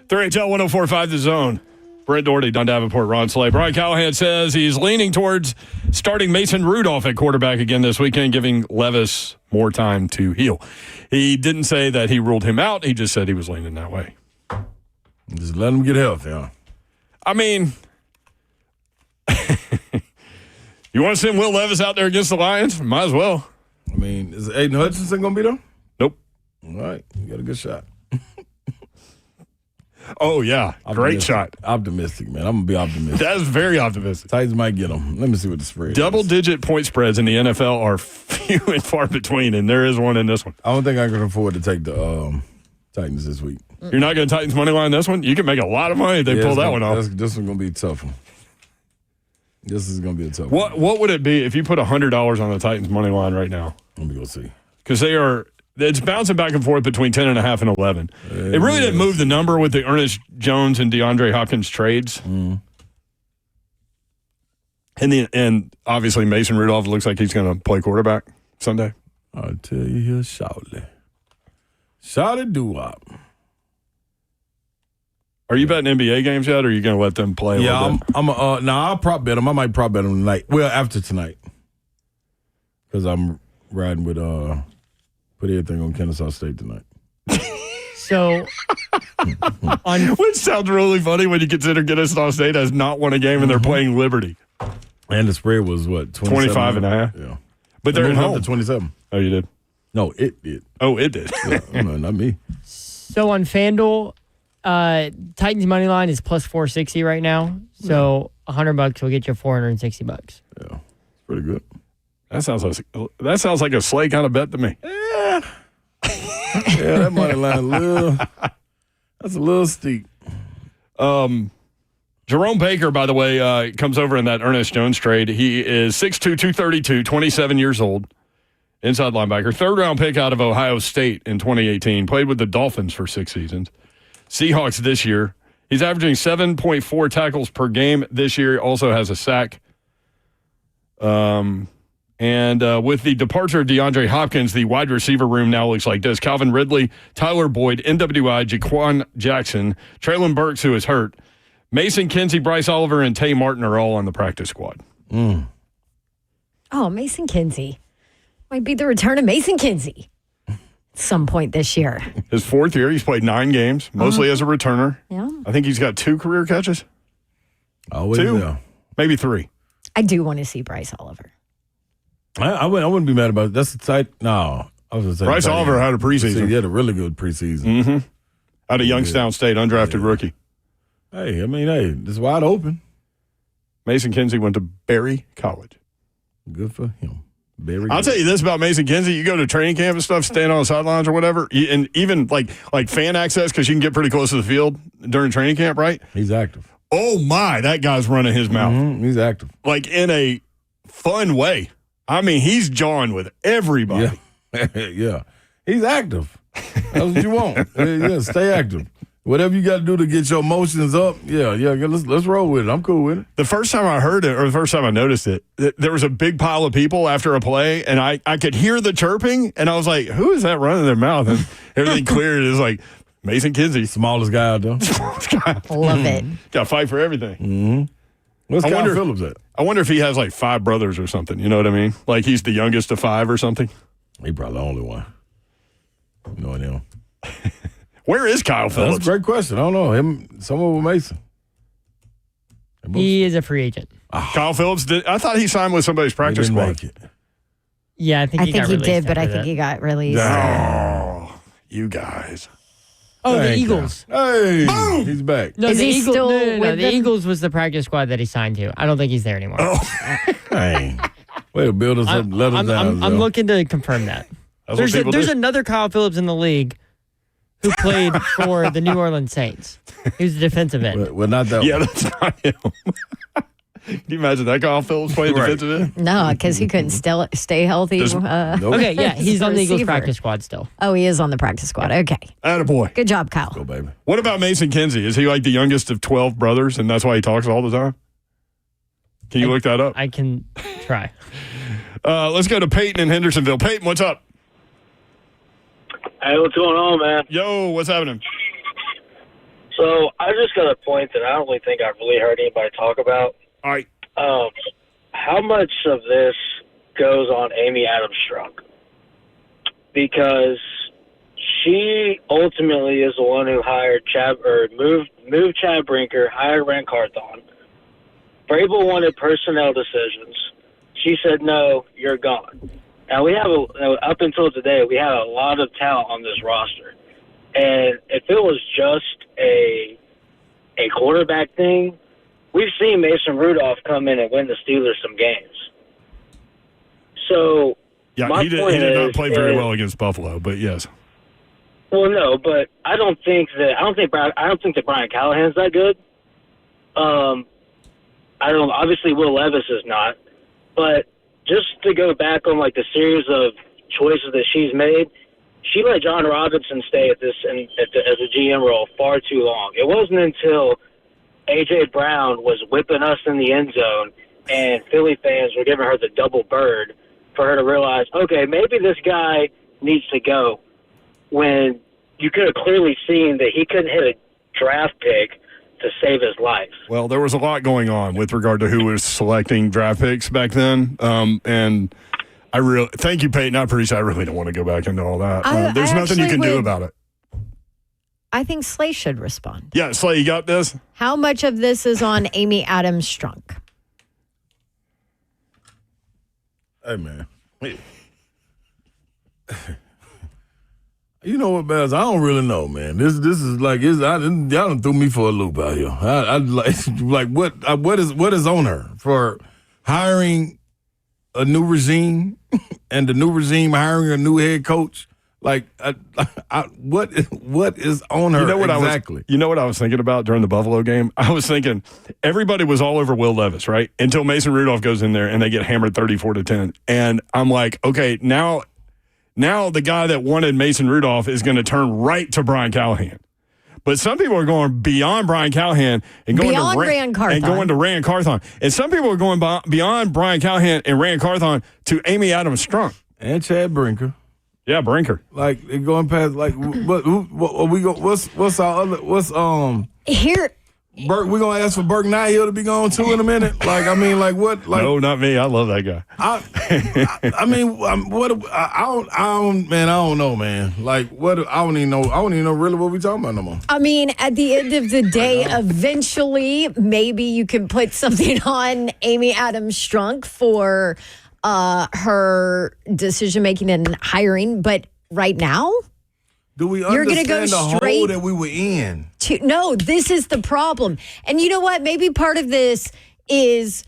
3HL 104.5 The Zone. Brent Doherty, Don Davenport, Ron Slay. Brian Callahan says he's leaning towards starting Mason Rudolph at quarterback again this weekend, giving Levis more time to heal. He didn't say that he ruled him out. He just said he was leaning that way. Just let him get healthy, huh? I mean, you want to send Will Levis out there against the Lions? Might as well. I mean, is Aiden Hutchinson going to be there? Nope. All right. You got a good shot. Oh, yeah. Great shot. Optimistic, man. I'm going to be optimistic. That is very optimistic. Titans might get them. Let me see what the spread is. Double-digit point spreads in the NFL are few and far between, and there is one in this one. I don't think I can afford to take the Titans this week. You're not going to Titans money line this one? You can make a lot of money if they pull that one off. This one's going to be a tough one. This is going to be a tough one. What would it be if you put $100 on the Titans money line right now? Let me go see. Because it's bouncing back and forth between 10.5 and 11. It really didn't move the number with the Ernest Jones and DeAndre Hopkins trades. Mm. And obviously Mason Rudolph looks like he's going to play quarterback Sunday. I'll tell you here shortly. Shorty doo-wop. Are you betting NBA games yet, or are you going to let them play a little bit? I'll prop bet them. I might prop bet them tonight. Well, after tonight. Because I'm riding with put everything on Kennesaw State tonight. So, which sounds really funny when you consider Kennesaw State has not won a game and they're playing Liberty. And the spread was what? 25 and a half? Yeah. But they're at home. To 27. Oh, you did? No, it did. Oh, it did. Yeah, no, not me. So on FanDuel, Titans money line is plus 460 right now. So $100 will get you $460. Yeah, it's pretty good. That sounds like a Slay kind of bet to me. Yeah, that money line that's a little steep. Jerome Baker, by the way, comes over in that Ernest Jones trade. He is 6'2", 232, 27 years old, inside linebacker. Third-round pick out of Ohio State in 2018. Played with the Dolphins for 6 seasons. Seahawks this year. He's averaging 7.4 tackles per game this year. Also has a sack. And with the departure of DeAndre Hopkins, the wide receiver room now looks like this. Calvin Ridley, Tyler Boyd, NWI, Jaquan Jackson, Traylon Burks, who is hurt, Mason Kinsey, Bryce Oliver, and Tay Martin are all on the practice squad. Oh, Mason Kinsey. Might be the return of Mason Kinsey at some point this year. His fourth year, he's played 9 games, mostly as a returner. Yeah. I think he's got 2 career catches. Always 2, there. maybe 3. I do want to see Bryce Oliver. I wouldn't be mad about it. That's the tight. No. I was gonna say Bryce Oliver had a preseason. He had a really good preseason. Mm-hmm. Out of Youngstown State, undrafted rookie. Hey, it's wide open. Mason Kinsey went to Berry College. Good for him. I'll tell you this about Mason Kinsey. You go to training camp and stuff, stand on the sidelines or whatever, and even like fan access, because you can get pretty close to the field during training camp, right? He's active. Oh, my, that guy's running his mouth. Mm-hmm. He's active. Like in a fun way. I mean, he's jawing with everybody. Yeah. Yeah. He's active. That's what you want. Yeah, stay active. Whatever you got to do to get your emotions up, let's roll with it. I'm cool with it. The first time I heard it, or the first time I noticed it, there was a big pile of people after a play, and I could hear the chirping, and I was like, who is that running their mouth? And everything cleared. It was like, Mason Kinsey. Smallest guy out there. Love it. Got to fight for everything. Mm-hmm. What's Kyle Phillips at? I wonder if he has like 5 brothers or something. You know what I mean? Like he's the youngest of 5 or something. He probably the only one. Knowing him. Where is Kyle Phillips? That's a great question. I don't know. Someone with Mason. He is a free agent. Kyle Phillips I thought he signed with somebody's practice squad. Make it. Yeah, I think he did, but I think he got released. Oh, you guys. Oh, the Eagles. Hey, boom! He's back. No, is he still with with the Eagles was the practice squad that he signed to. I don't think he's there anymore. Oh. Hey, way to build us up, let us down. I'm looking to confirm that. There's another Kyle Phillips in the league who played for the New Orleans Saints. He was a defensive end. Well, not that one. one. That's not him. Can you imagine that Kyle Phillips playing defensive end? No, because he couldn't stay healthy. Nope. Okay, yeah, he's on the Eagles receiver. practice squad still. Oh, he is on the practice squad. Okay. Attaboy. Good job, Kyle. Go, baby. What about Mason Kinsey? Is he like the youngest of 12 brothers, and that's why he talks all the time? Can you look that up? I can try. Let's go to Peyton in Hendersonville. Peyton, what's up? Hey, what's going on, man? Yo, what's happening? So I just got a point that I don't really think I've really heard anybody talk about. All right. How much of this goes on Amy Adams Strunk? Because she ultimately is the one who hired moved Chad Brinker, hired Rand Carthon. Vrabel wanted personnel decisions. She said, "No, you're gone." Now we have up until today, we had a lot of talent on this roster, and if it was just a quarterback thing, we've seen Mason Rudolph come in and win the Steelers some games. So yeah, he did not play very well against Buffalo, but yes. Well, no, but I don't think that Brian Callahan's that good. Obviously Will Levis is not, but just to go back on like the series of choices that she's made, she let John Robinson stay as a GM role far too long. It wasn't until A.J. Brown was whipping us in the end zone and Philly fans were giving her the double bird for her to realize, okay, maybe this guy needs to go, when you could have clearly seen that he couldn't hit a draft pick to save his life. Well, there was a lot going on with regard to who was selecting draft picks back then, and thank you, Peyton. I appreciate. I really don't want to go back into all that. There's nothing you can do about it. I think Slay should respond. Yeah, Slay, you got this? How much of this is on Amy Adams Strunk? Hey, man. You know what, Baz? I don't really know, man. This is like y'all done threw me for a loop out here. I like what is on her for hiring a new regime and the new regime hiring a new head coach? Like, what is on her exactly? You know what I was thinking about during the Buffalo game? I was thinking everybody was all over Will Levis, right? Until Mason Rudolph goes in there and they get hammered 34-10. And I'm like, okay, now the guy that wanted Mason Rudolph is going to turn right to Brian Callahan. But some people are going beyond Brian Callahan and going beyond Rand Carthon. And going to Rand Carthon. And some people are going beyond Brian Callahan and Rand Carthon to Amy Adams Strunk. And Chad Brinker. Yeah, Brinker. Like, going past, like, what we go? What's our other? What's here? Burke, we're gonna ask for Burke Nihill to be gone too in a minute. Like, I mean, like what? Like, no, not me. I love that guy. I mean, what? I don't know, man. Like, what? I don't even know really what we talking about no more. I mean, at the end of the day, eventually, maybe you can put something on Amy Adams Strunk for her decision making and hiring, but right now. Do we You're understand gonna go the straight hole that we were in? No, this is the problem. And you know what? Maybe part of this is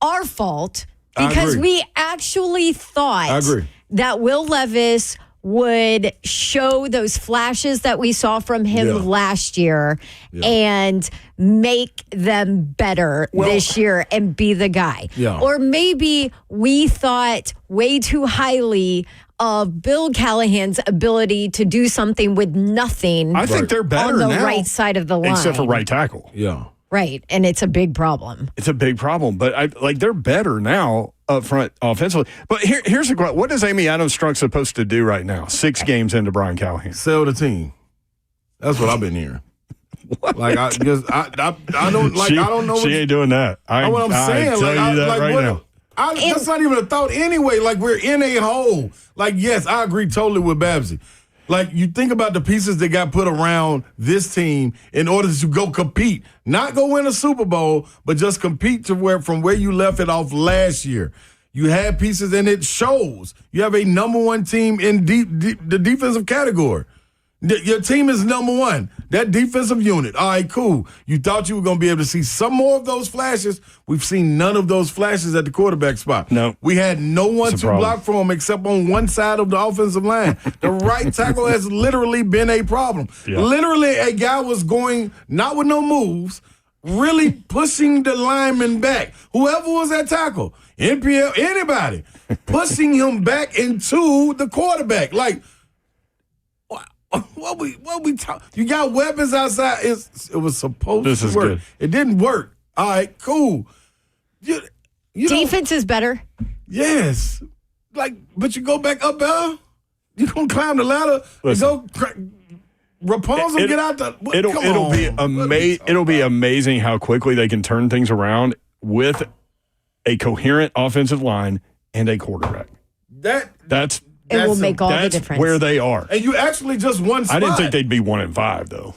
our fault because we actually thought that Will Levis would show those flashes that we saw from him last year and make them better this year and be the guy. Yeah. Or maybe we thought way too highly of Bill Callahan's ability to do something with nothing. I think they're better on the now, right side of the line. except for right tackle. Yeah. Right, and it's a big problem. It's a big problem, but they're better now up front offensively. But here's the question. What is Amy Adams Strunk supposed to do right now, 6 games into Brian Callahan? Sell the team. That's what I've been hearing. Like, I don't know. She ain't doing that. That's what I'm saying. I tell you that right now. That's not even a thought anyway. Like, we're in a hole. Like, yes, I agree totally with Babsy. Like, you think about the pieces that got put around this team in order to go compete. Not go win a Super Bowl, but just compete from where you left it off last year. You had pieces, and it shows. You have a number one team in the defensive category. Your team is number one. That defensive unit. All right, cool. You thought you were going to be able to see some more of those flashes. We've seen none of those flashes at the quarterback spot. No. We had no one to block for him except on one side of the offensive line. The right tackle has literally been a problem. Yeah. Literally, a guy was going, not with no moves, really pushing the lineman back. Whoever was at tackle, NPL, anybody, pushing him back into the quarterback. Like, what we talk? You got weapons outside. It was supposed to work. Good. It didn't work. All right, cool. You Defense is better. Yes. Like, but you go back up, you gonna climb the ladder. Rapunzel, get out the. It'll be amazing how quickly they can turn things around with a coherent offensive line and a quarterback. That's it will make all the difference. Where they are. And you actually just won spot. I didn't think they'd be 1-5 though.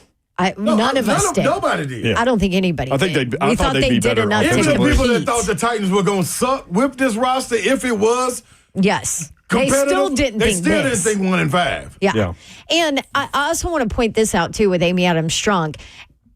None of us did. Nobody did. Yeah. I don't think anybody did. I thought they'd be did better enough to Even the compete. people that thought the Titans were going to suck with this roster, if it was yes. They still didn't think this. They still didn't think 1-5. Yeah. And I also want to point this out, too, with Amy Adams Strunk.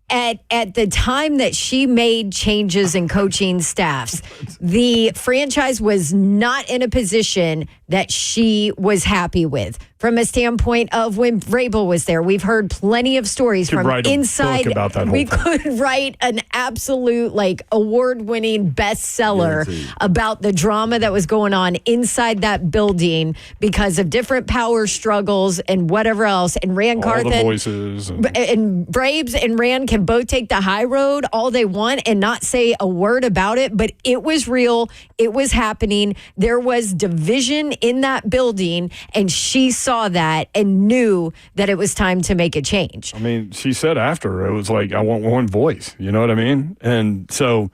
At the time that she made changes in coaching staffs, the franchise was not in a position that she was happy with. From a standpoint of when Vrabel was there, we've heard plenty of stories from inside. About that we could write an absolute award-winning bestseller about the drama that was going on inside that building because of different power struggles and whatever else. And Rand all Carthen the voices and Braves and Rand can both take the high road all they want and not say a word about it, but it was real. It was happening. There was division in that building, and she saw that and knew that it was time to make a change. I mean, she said after, it was like, I want one voice. You know what I mean? And so,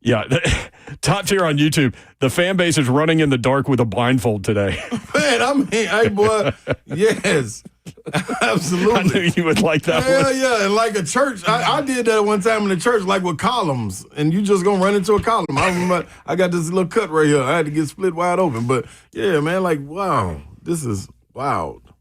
yeah, top tier on YouTube. The fan base is running in the dark with a blindfold today. Man, hey, boy, yes. Absolutely. I knew you would like that one. Yeah, and like a church. I did that one time in the church, like with columns, and you just gonna run into a column. I remember I got this little cut right here. I had to get split wide open. But yeah, man, wow, this is wow.